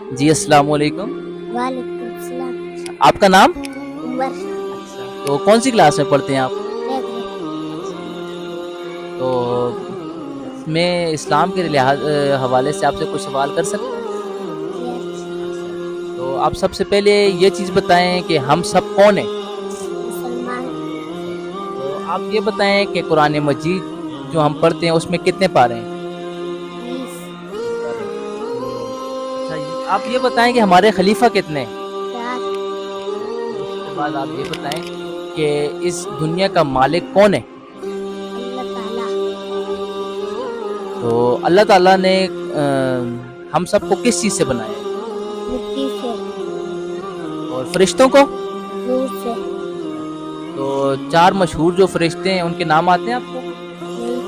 جی السلام علیکم. وعلیکم السلام. آپ کا نام؟ عمر. تو کون سی کلاس میں پڑھتے ہیں آپ؟ تو میں اسلام کے حوالے سے آپ سے کچھ سوال کر سکتا ہوں؟ تو آپ سب سے پہلے یہ چیز بتائیں کہ ہم سب کون ہیں؟ مسلمان. تو آپ یہ بتائیں کہ قرآن مجید جو ہم پڑھتے ہیں اس میں کتنے پارے ہیں؟ 20. اچھا، آپ یہ بتائیں کہ ہمارے خلیفہ کتنے ہیں؟ 4. اس کے بعد آپ یہ بتائیں کہ اس دنیا کا مالک کون ہے؟ اللہ تعالیٰ. تو اللہ تعالیٰ نے ہم سب کو کس چیز سے بنایا ہے؟ مٹی سے. اور فرشتوں کو؟ نور سے. تو 4 مشہور جو فرشتے ہیں ان کے نام آتے ہیں آپ کو؟ نہیں.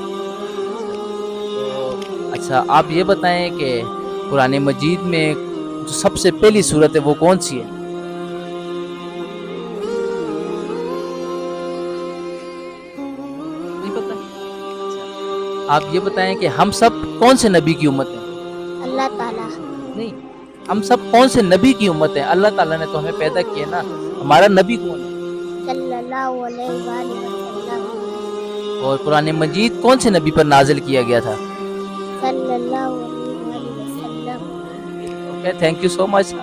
اچھا، آپ یہ بتائیں کہ قرآن مجید میں جو سب سے پہلی سورت ہے وہ کون سی ہے؟ نہیں پتہ؟ آپ یہ بتائیں کہ ہم سب کون سے نبی کی امت ہیں؟ اللہ تعالیٰ. نہیں، ہم سب کون سے نبی کی امت ہیں؟ اللہ تعالیٰ نے تو ہمیں پیدا کیا نا. ہمارا نبی کون ہے؟ صلی اللہ علیہ وآلہ وسلم. اور قرآن مجید کون سے نبی پر نازل کیا گیا تھا؟ صلی اللہ علیہ وآلہ وسلم. Okay, thank you so much.